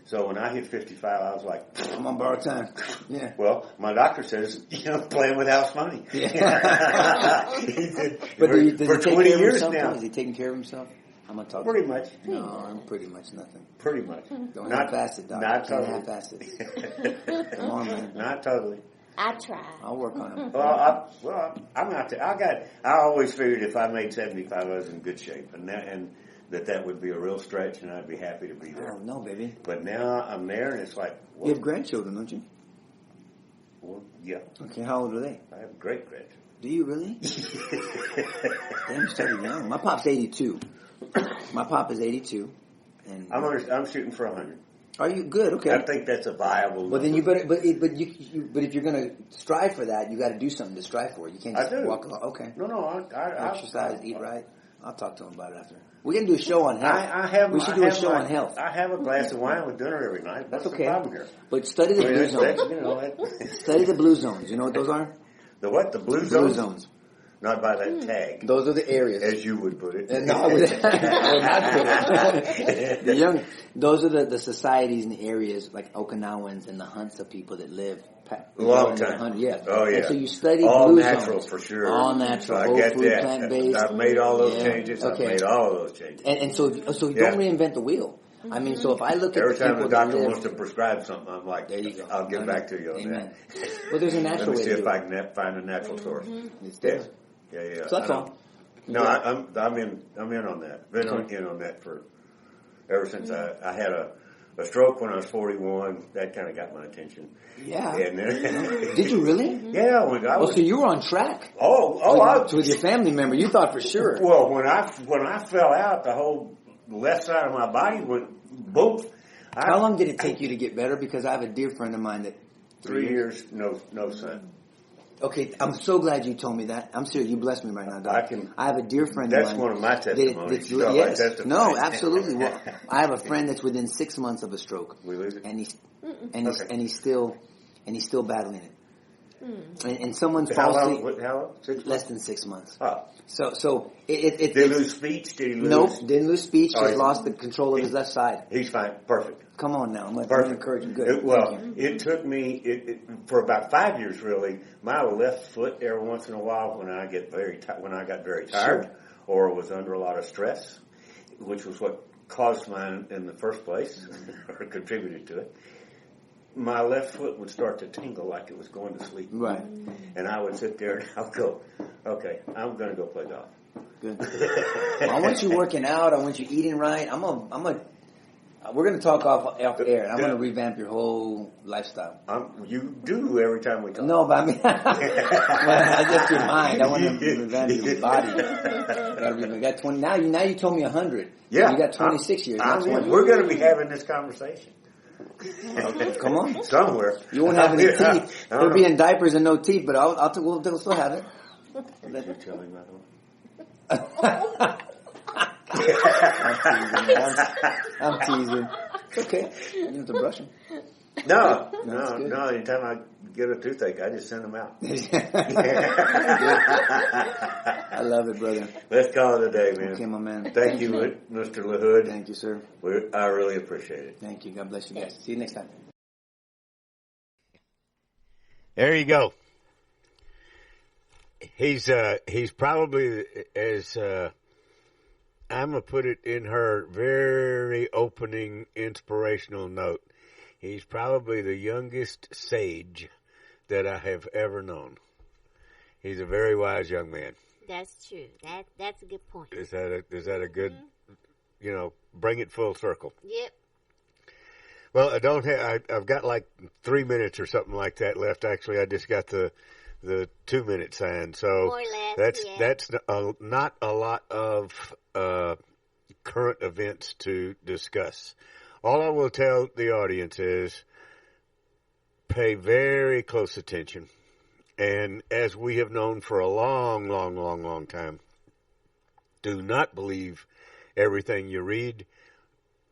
So when I hit 55, I was like, I'm on borrowed time. Yeah. Well, my doctor says, playing with house money. Yeah. He said, but for does he take 20 care of years himself now. Is he taking care of himself? I'm going to talk Pretty to much. No, I'm pretty much nothing. Pretty much. Don't half-ass it, Doc. Not totally. Can't half-ass it. Come on, man. Not totally. I try. I'll work on him. I'm not. I always figured if I made 75, I was in good shape, and that would be a real stretch, and I'd be happy to be there. Oh, no, baby. But now I'm there, and it's like, you have grandchildren, don't you? Well, yeah. Okay, how old are they? I have great grandchildren. Do you really? Damn, you started young. My pop's 82. My pop is 82, and I'm shooting for 100. Are you good? Okay. I think that's a viable. But then you better. But if you're going to strive for that, you got to do something to strive for it. You can't just walk along. Okay. No. I exercise, eat right. I'll talk to him about it after. We're going to do a show on health. We should do a show on health. I have a glass of wine with dinner every night. That's okay. The problem here. But study the blue zones. Study the blue zones. You know what those are? The what? The blue zones? Blue zones. Not by that tag. Those are the areas. As you would put it. No, I would not put it. Those are the societies and the areas like Okinawans and the Hunts of people that live long time. Yeah. Oh, yeah. And so you study all blue natural zones. For sure. All natural. I whole get food, that. plant-based. I've made all those changes. Okay. I've made all of those changes. And so don't reinvent the wheel. I mean, so if I look at Every the time the people that doctor live, wants to prescribe something, I'm like, there you go. I'll get No, back to you on amen. that. Well, there's a natural Let me way see to if do I it. can find a natural source. It's Yes. there. Yeah. So that's all. No, Yeah. I'm in on that. Been Okay. in on that for ever since I had a stroke when I was 41. That kind of got my attention. Yeah. And then, Did you really? yeah, when I was So you were on track. with With your family member, you thought for sure. Well, when I fell out, the whole left side of my body went boom. How long did it take you to get better? Because I have a dear friend of mine that 3 years, no son. Okay, I'm so glad you told me that. I'm serious. You blessed me right now, Doc. I have a dear friend of mine. That's one of my testimonies. Yes. No, absolutely. Well, I have a friend that's within 6 months of a stroke. We lose it? And he's still battling it. And someone's How falsely long? 6 months? less than 6 months. Oh. So Did he lose speech? Did he lose? Nope, didn't lose speech. Oh, Just lost the control of his left side. He's fine. Perfect. Come on now, I'm going to Perfect. encourage him. Good. It took me for about 5 years really. My left foot every once in a while when I got very tired Sure. or was under a lot of stress, which was what caused mine in the first place or contributed to it. My left foot would start to tingle like it was going to sleep. Right. And I would sit there and I'll go, okay, I'm going to go play golf. Good. I want you working out. I want you eating right. We're going to talk off air. I'm going to revamp your whole lifestyle. You do every time we talk. No, but I mean, that's just your mind. I want to revamp your body. You got 20. Now you told me 100. Yeah, you got 26 years. Not 20. We're going to be having this conversation. Come on. Somewhere. You won't have any teeth. You'll be in diapers and no teeth, but we'll still have it. You're telling my I'm teasing. It's okay. You don't have to brush them. No. Anytime I get a toothache, I just send them out. I love it, brother. Let's call it a day, man. Okay, my man. Thank you, Mr. Lahood. Thank you, sir. I really appreciate it. Thank you. God bless you guys. See you next time. There you go. He's probably as I'm gonna put it in her very opening inspirational note. He's probably the youngest sage that I have ever known. He's a very wise young man. That's true. That's a good point. Is that a good, bring it full circle? Yep. Well, I've got like 3 minutes or something like that left. Actually, I just got the 2 minute sign. So more or less, that's not a lot of current events to discuss. All I will tell the audience is pay very close attention. And as we have known for a long, long, long, long time, do not believe everything you read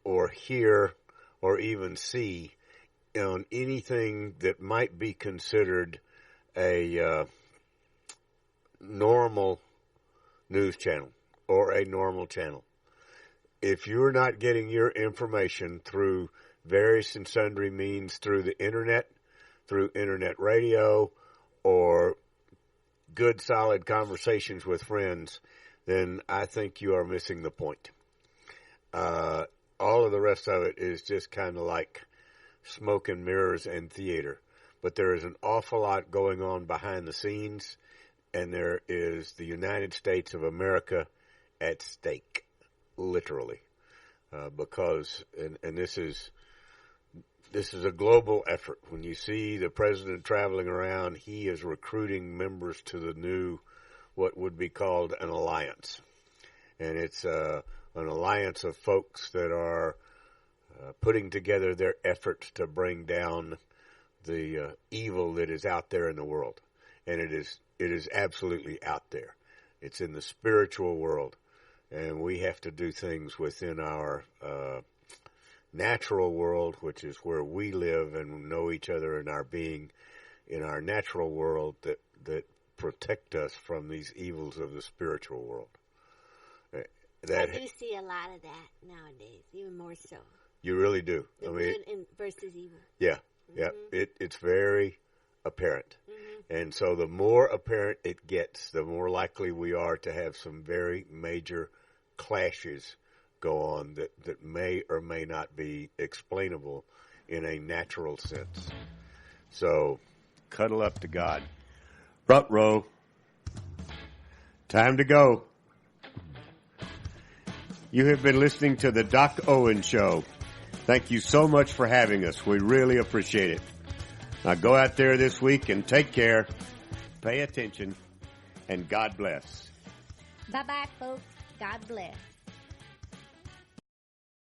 or hear or even see on anything that might be considered a normal news channel or a normal channel. If you're not getting your information through various and sundry means, through the internet, through internet radio, or good solid conversations with friends, then I think you are missing the point. All of the rest of it is just kind of like smoke and mirrors and theater. But there is an awful lot going on behind the scenes, and there is the United States of America at stake, literally, because and this is a global effort. When you see the president traveling around, he is recruiting members to the new, what would be called an alliance, and it's an alliance of folks that are putting together their efforts to bring down the evil that is out there in the world. And it is absolutely out there. It's in the spiritual world. And we have to do things within our natural world, which is where we live and know each other and our being in our natural world, that protect us from these evils of the spiritual world. I do see a lot of that nowadays, even more so. You really do. Good versus evil. Yeah. Yeah, it's very apparent. Mm-hmm. And so the more apparent it gets, the more likely we are to have some very major clashes go on that may or may not be explainable in a natural sense. So, cuddle up to God. Front row. Time to go. You have been listening to the Doc Owen Show. Thank you so much for having us. We really appreciate it. Now go out there this week and take care, pay attention, and God bless. Bye-bye, folks. God bless.